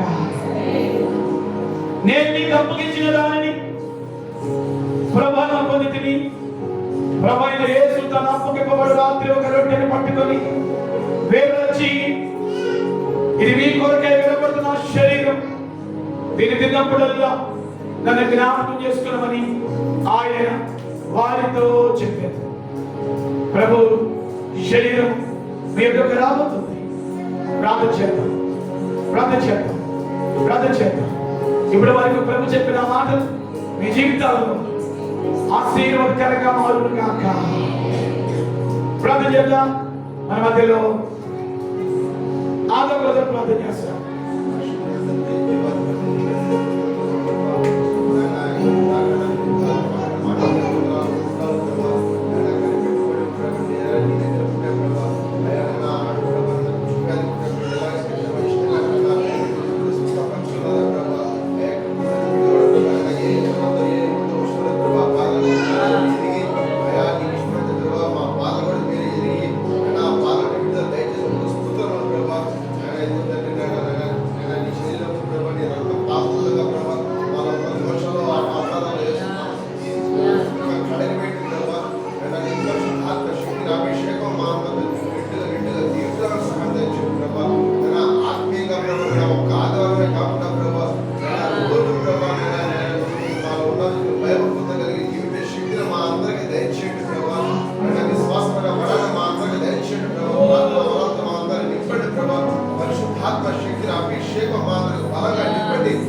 నేను నీకు అప్పగించిన దానిని ప్రభావం పొందితిని. ప్రభు అయిన యేసు తన అప్పగింపబడు రాత్రి ఒక రొట్టెను పట్టుకొని వేరొచ్చి, ఇది మీ కొరకై విడబడుతున్న శరీరం, దీన్ని తిన్నప్పుడల్లా నన్ను జ్ఞాపకం చేసుకున్నామని ఆయన వారితో చెప్పారు. ప్రభు శరీరం మీ యొక్క రాబోతుంది. ప్రార్థన చేద్దాం. ఇప్పుడు వరకు ప్రభు చెప్పిన మాటలు మీ జీవితాలలో ఆశీర్వాదకరంగా మారును గాక. ప్రార్థన చేద్దాం. మన మధ్యలో ఆదరణ ప్రార్థన చేస్తాం. ఆత్మ